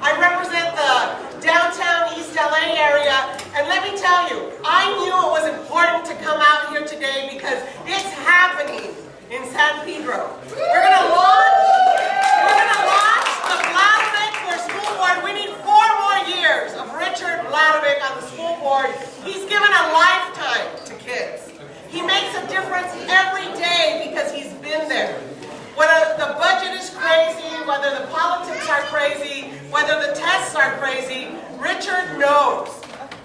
I represent the downtown East LA area, and let me tell you, I knew it was important to come out here today because it's happening in San Pedro. We're going to launch the Vladovic for school board. We need 4 more years of Richard Vladovic on the school board. He's given a lifetime to kids. He makes a difference every day because he's been there. Whether the budget is crazy, whether the politics are crazy, whether the tests are crazy, Richard knows.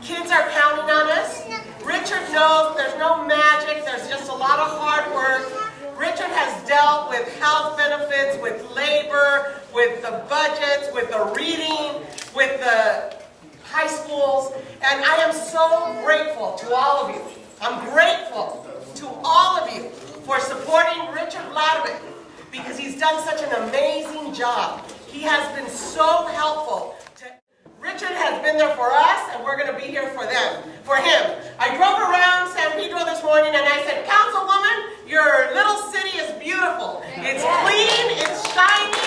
Kids are counting on us. Richard knows there's no magic, there's just a lot of hard work. Richard has dealt with health benefits, with labor, with the budgets, with the reading, with the high schools, and I am so grateful to all of you. I'm grateful to all of you for supporting Richard Vladovic, because he's done such an amazing job. He has been so helpful. Richard has been there for us, and we're going to be here for him. I drove around San Pedro this morning, and I said, Councilwoman, your little city is beautiful. It's clean, it's shiny,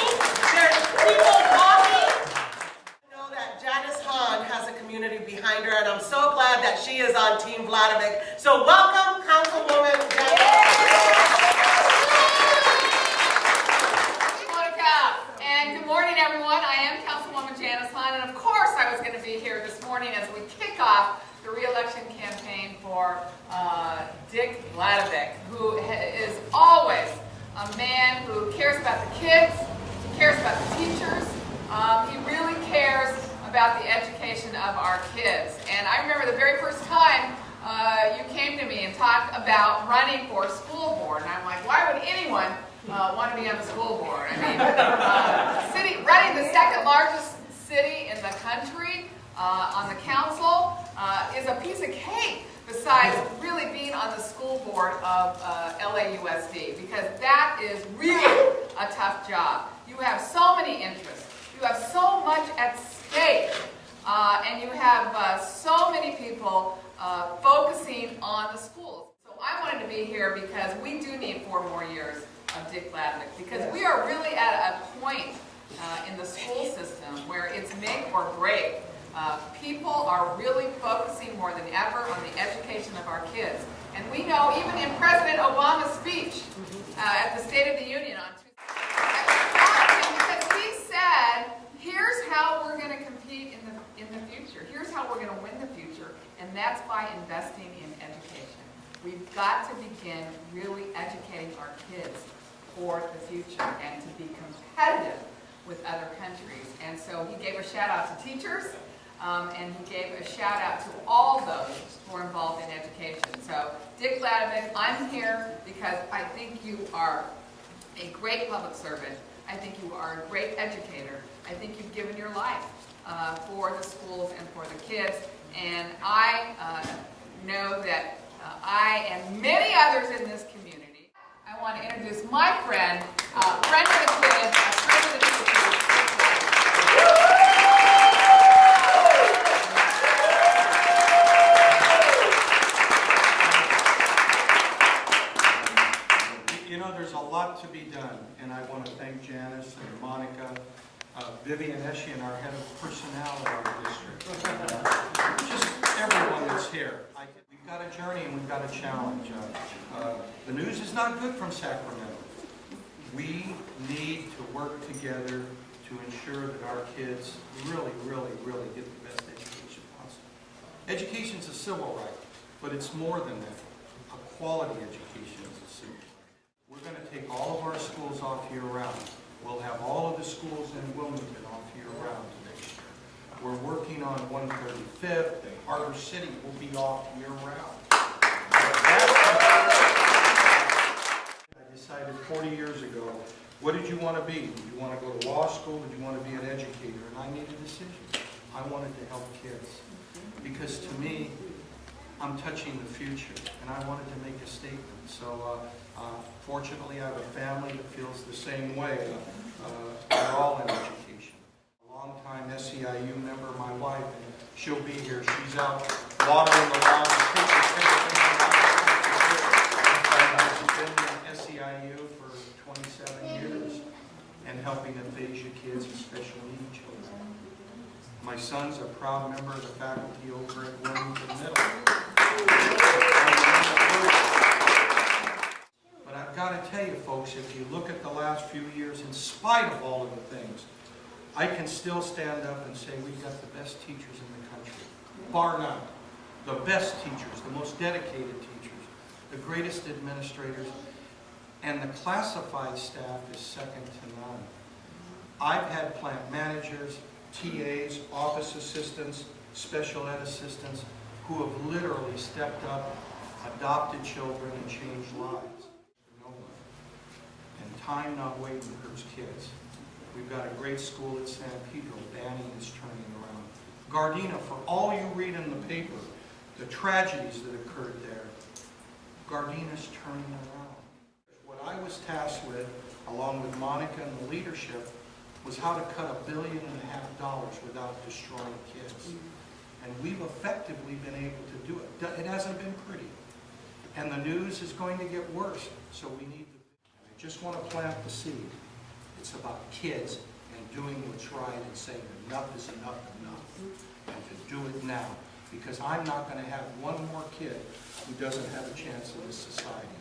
there's people walking. I know that Janice Hahn has a community behind her, and I'm so glad that she is on Team Vladovic. So welcome, Councilwoman Janice Hahn. And good morning, everyone. I am Councilwoman Janice Hahn, and of course I was going to be here this morning as we kick off the re-election campaign for Dick Vladovic, who is always a man who cares about the kids, he cares about the teachers, he really cares about the education of our kids. And I remember the very first time you came to me and talked about running for school board, and I'm like, why would anyone want to be on the school board? I mean, running the second largest city in the country on the council is a piece of cake besides really being on the school board of LAUSD, because that is really a tough job. You have so many interests, you have so much at stake, and you have so many people focusing on the schools. So I wanted to be here because we do need 4 more years of Dick Vladovic, because we are really at a point in the school system where it's make or break. People are really focusing more than ever on the education of our kids. And we know even in President Obama's speech at the State of the Union on Tuesday, because he said, here's how we're going to compete in the future. Here's how we're going to win the future, and that's by investing in education. We've got to begin really educating our kids for the future and to be competitive with other countries. And so he gave a shout out to teachers, and he gave a shout out to all those who are involved in education. So Dick Vladovic, I'm here because I think you are a great public servant. I think you are a great educator. I think you've given your life for the schools and for the kids. And I know that I and many others in this community, I want to introduce my friend, friend of the kids, president of the kids. You know, there's a lot to be done, and I want to thank Janice and Monica, Vivian Eshian, our head of personnel in our district, just everyone that's here. We've got a journey and we've got a challenge. The news is not good from Sacramento. We need to work together to ensure that our kids really, really, really get the best education possible. Education is a civil right, but it's more than that. A quality education is a civil right. We're going to take all of our schools off year-round. We'll have all of the schools in Wilmington off year-round next year. We're working on 135th, and Harbor City will be off year-round. decided 40 years ago, what did you want to be? Did you want to go to law school? Did you want to be an educator? And I made a decision. I wanted to help kids. Because to me, I'm touching the future, and I wanted to make a statement. So fortunately, I have a family that feels the same way. We're all in education. A long-time SEIU member, my wife, and she'll be here. She's out watering the lawn. I've been in SEIU for 27 years and helping aphasia kids and special needs children. My son's a proud member of the faculty over at Wilmington Middle. But I've got to tell you, folks, if you look at the last few years, in spite of all of the things, I can still stand up and say we've got the best teachers in the country, bar none. The best teachers, the most dedicated teachers, the greatest administrators, and the classified staff is second to none. I've had plant managers, TAs, office assistants, special ed assistants who have literally stepped up, adopted children, and changed lives. No one. And time not waiting hurts kids. We've got a great school at San Pedro. Banning is turning around. Gardena, for all you read in the paper, the tragedies that occurred there, Gardena's turning around. What I was tasked with, along with Monica and the leadership, was how to cut $1.5 billion without destroying kids. And we've effectively been able to do it. It hasn't been pretty. And the news is going to get worse, so we need to. I just want to plant the seed. It's about kids and doing what's right and saying enough is enough, and to do it now. Because I'm not going to have one more kid who doesn't have a chance in this society.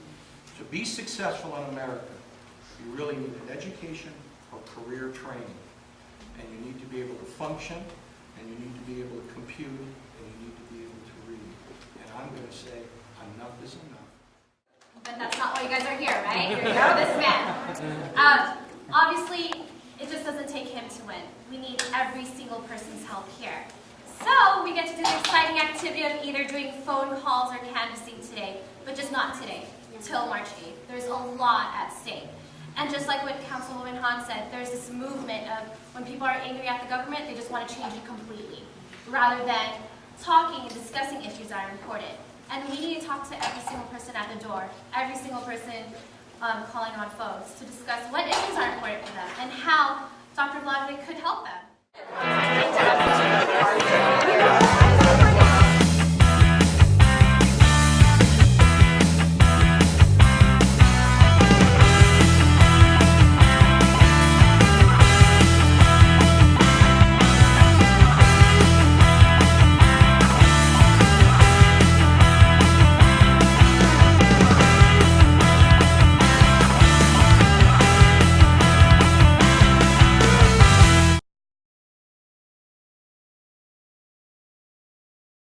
To be successful in America, you really need an education or career training. And you need to be able to function, and you need to be able to compute, and you need to be able to read. And I'm going to say, enough is enough. But that's not why you guys are here, right? Here you go, this man. Obviously, it just doesn't take him to win. We need every single person's help here. So we get to do the exciting activity of either doing phone calls or canvassing today, but just not today, till March 8th. There's a lot at stake. And just like what Councilwoman Hahn said, there's this movement of when people are angry at the government, they just want to change it completely, rather than talking and discussing issues that are important. And we need to talk to every single person at the door, every single person calling on phones, to discuss what issues are important for them and how Dr. Vladovic could help them.